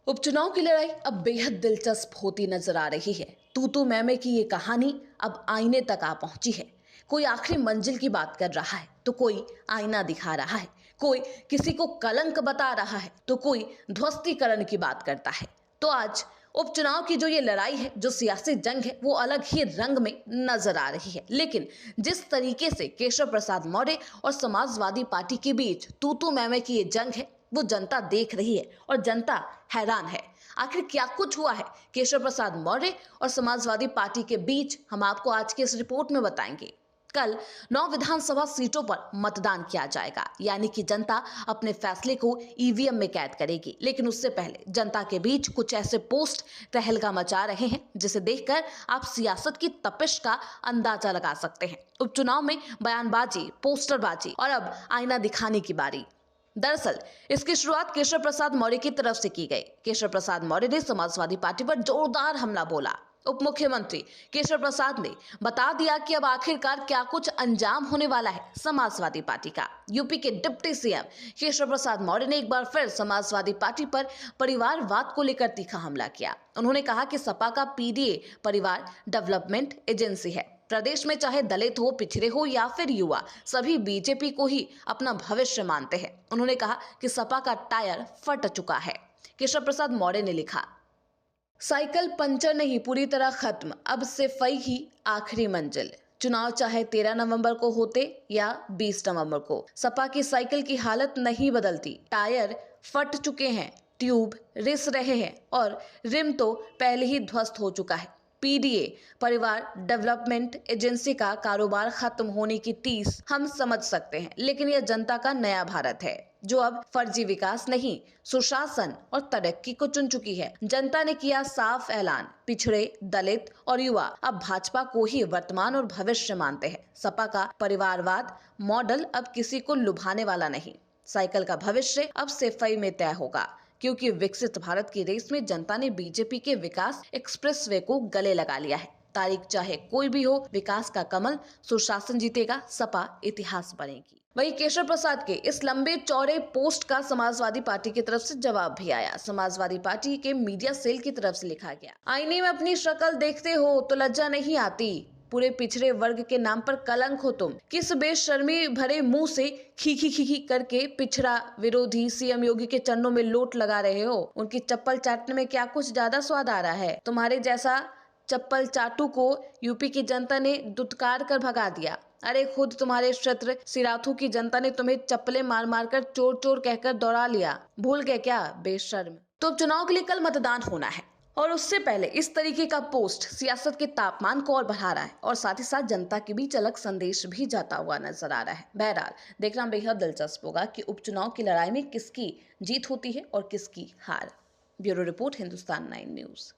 उपचुनाव की लड़ाई अब बेहद दिलचस्प होती नजर आ रही है। तू मैं की ये कहानी अब आईने तक आ पहुंची है। कोई आखिरी मंजिल की बात कर रहा है तो कोई आईना दिखा रहा है, कोई किसी को कलंक बता रहा है तो कोई ध्वस्तीकरण की बात करता है। तो आज उपचुनाव की जो ये लड़ाई है, जो सियासी जंग है, वो अलग ही रंग में नजर आ रही है। लेकिन जिस तरीके से केशव प्रसाद मौर्य और समाजवादी पार्टी के बीच तू मैं की ये जंग है, वो जनता देख रही है और जनता हैरान है। आखिर क्या कुछ हुआ है केशव प्रसाद मौर्य और समाजवादी पार्टी के बीच, हम आपको आज की इस रिपोर्ट में बताएंगे। कल 9 विधानसभा सीटों पर मतदान किया जाएगा, यानी कि जनता अपने फैसले को ईवीएम में कैद करेगी। लेकिन उससे पहले जनता के बीच कुछ ऐसे पोस्ट तहलका मचा रहे हैं जिसे देखकर आप सियासत की तपिश का अंदाजा लगा सकते हैं। उपचुनाव में बयानबाजी, पोस्टरबाजी और अब आईना दिखाने की बारी। दरअसल इसकी शुरुआत केशव प्रसाद मौर्य की तरफ से की गई। केशव प्रसाद मौर्य ने समाजवादी पार्टी पर जोरदार हमला बोला। उप मुख्यमंत्री केशव प्रसाद ने बता दिया कि अब आखिरकार क्या कुछ अंजाम होने वाला है समाजवादी पार्टी का। यूपी के डिप्टी सीएम केशव प्रसाद मौर्य ने एक बार फिर समाजवादी पार्टी पर परिवारवाद को लेकर तीखा हमला किया। उन्होंने कहा कि सपा का पीडीए परिवार डेवलपमेंट एजेंसी है। प्रदेश में चाहे दलित हो, पिछड़े हो या फिर युवा, सभी बीजेपी को ही अपना भविष्य मानते हैं। उन्होंने कहा कि सपा का टायर फट चुका है। केशव प्रसाद मौर्य ने लिखा, साइकिल पंचर नहीं, पूरी तरह खत्म, अब सिर्फ ही आखिरी मंजिल। चुनाव चाहे 13 नवंबर को होते या 20 नवंबर को, सपा की साइकिल की हालत नहीं बदलती। टायर फट चुके हैं, ट्यूब रिस रहे हैं और रिम तो पहले ही ध्वस्त हो चुका है। पीडीए परिवार डेवलपमेंट एजेंसी का कारोबार खत्म होने की टीस हम समझ सकते हैं, लेकिन यह जनता का नया भारत है जो अब फर्जी विकास नहीं, सुशासन और तरक्की को चुन चुकी है। जनता ने किया साफ ऐलान, पिछड़े, दलित और युवा अब भाजपा को ही वर्तमान और भविष्य मानते हैं। सपा का परिवारवाद मॉडल अब किसी को लुभाने वाला नहीं। साइकिल का भविष्य अब सिफाई में तय होगा, क्योंकि विकसित भारत की रेस में जनता ने बीजेपी के विकास एक्सप्रेसवे को गले लगा लिया है। तारीख चाहे कोई भी हो, विकास का कमल, सुशासन जीतेगा, सपा इतिहास बनेगी। वहीं केशव प्रसाद के इस लंबे चौड़े पोस्ट का समाजवादी पार्टी की तरफ से जवाब भी आया। समाजवादी पार्टी के मीडिया सेल की तरफ से लिखा गया, आईने में अपनी शक्ल देखते हो तो लज्जा नहीं आती, पूरे पिछड़े वर्ग के नाम पर कलंक हो तुम। किस बेशर्मी भरे मुंह से खी करके पिछड़ा विरोधी सीएम योगी के चरणों में लोट लगा रहे हो। उनकी चप्पल चाटने में क्या कुछ ज्यादा स्वाद आ रहा है? तुम्हारे जैसा चप्पल चाटू को यूपी की जनता ने दुत्कार कर भगा दिया। अरे खुद तुम्हारे क्षेत्र सिराथू की जनता ने तुम्हें चप्पलें मार मार कर चोर चोर कहकर दौड़ा लिया। भूल गए क्या बेशर्म? तो चुनाव के लिए कल मतदान होना है और उससे पहले इस तरीके का पोस्ट सियासत के तापमान को और बढ़ा रहा है और साथ ही साथ जनता के बीच अलग संदेश भी जाता हुआ नजर आ रहा है। बहरहाल देखना बेहद दिलचस्प होगा कि उपचुनाव की लड़ाई में किसकी जीत होती है और किसकी हार। Bureau report, Hindustan 9 news.